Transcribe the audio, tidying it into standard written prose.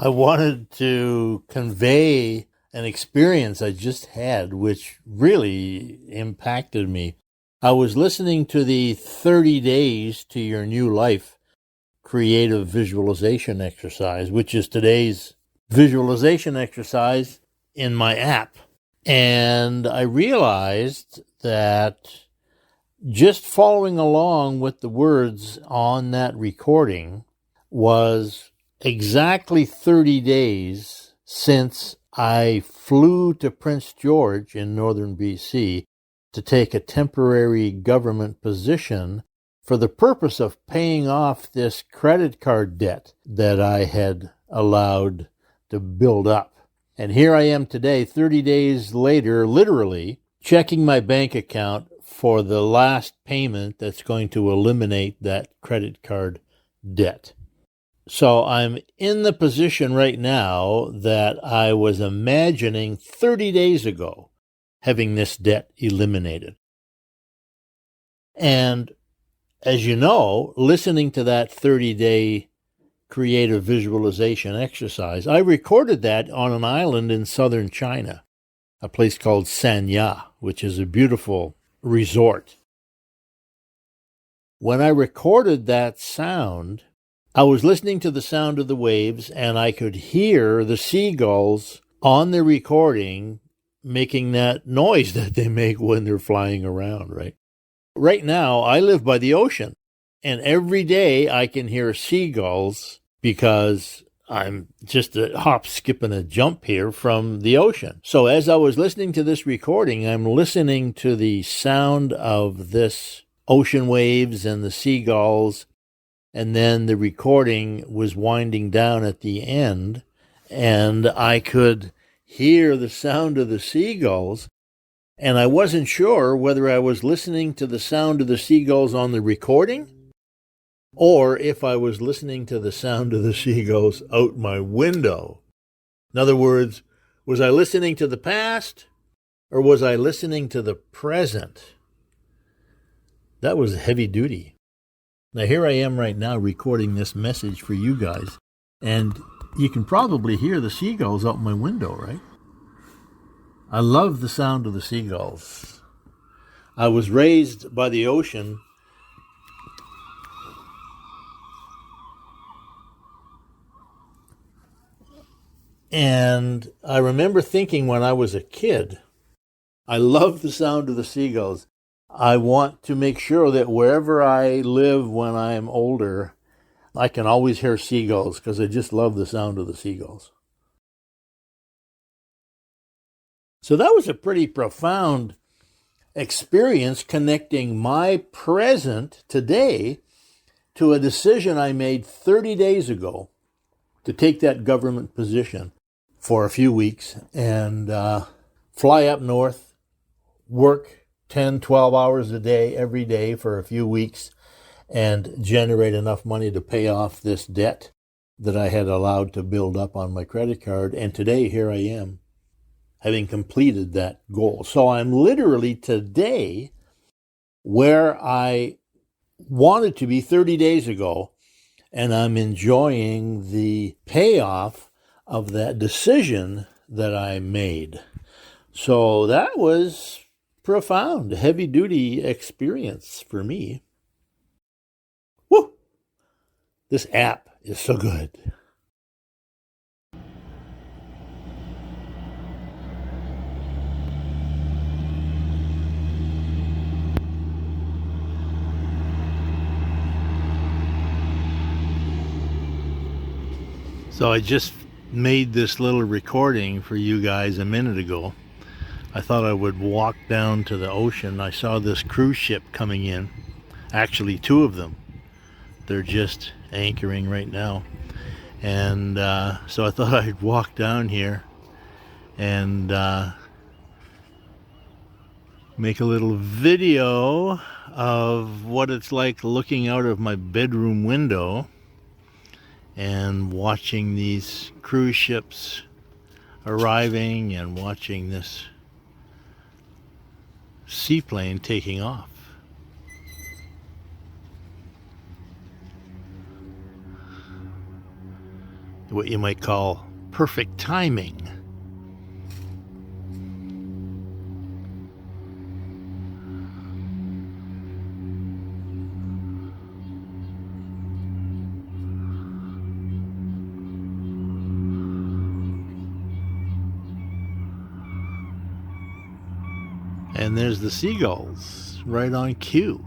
I wanted to convey an experience I just had, which really impacted me. I was listening to the 30 Days to Your New Life creative visualization exercise, which is today's visualization exercise in my app. And I realized that just following along with the words on that recording was exactly 30 days since I flew to Prince George in northern BC to take a temporary government position for the purpose of paying off this credit card debt that I had allowed to build up. And here I am today, 30 days later, literally checking my bank account for the last payment that's going to eliminate that credit card debt. So I'm in the position right now that I was imagining 30 days ago having this debt eliminated. And as you know, listening to that 30-day creative visualization exercise, I recorded that on an island in southern China, a place called Sanya, which is a beautiful resort. When I recorded that sound, I was listening to the sound of the waves, and I could hear the seagulls on the recording making that noise that they make when they're flying around, right? Right now, I live by the ocean, and every day I can hear seagulls because I'm just a hop, skip, and a jump here from the ocean. So as I was listening to this recording, I'm listening to the sound of this ocean waves and the seagulls, and then the recording was winding down at the end, and I could hear the sound of the seagulls, and I wasn't sure whether I was listening to the sound of the seagulls on the recording or if I was listening to the sound of the seagulls out my window. In other words, was I listening to the past or was I listening to the present? That was heavy duty. Now here I am right now recording this message for you guys, and you can probably hear the seagulls out my window, right? I love the sound of the seagulls. I was raised by the ocean, and I remember thinking when I was a kid, I love the sound of the seagulls. I want to make sure that wherever I live when I'm older, I can always hear seagulls because I just love the sound of the seagulls. So that was a pretty profound experience connecting my present today to a decision I made 30 days ago to take that government position for a few weeks and fly up north, work 10, 12 hours a day every day for a few weeks and generate enough money to pay off this debt that I had allowed to build up on my credit card. And today, here I am, having completed that goal. So I'm literally today where I wanted to be 30 days ago, and I'm enjoying the payoff of that decision that I made. So that was profound, heavy-duty experience for me. Woo! This app is so good. So I just made this little recording for you guys a minute ago. I thought I would walk down to the ocean. I saw this cruise ship coming in. Actually, two of them. They're just anchoring right now. And so I thought I'd walk down here and make a little video of what it's like looking out of my bedroom window and watching these cruise ships arriving and watching this seaplane taking off. what you might call perfect timing. And there's the seagulls right on cue.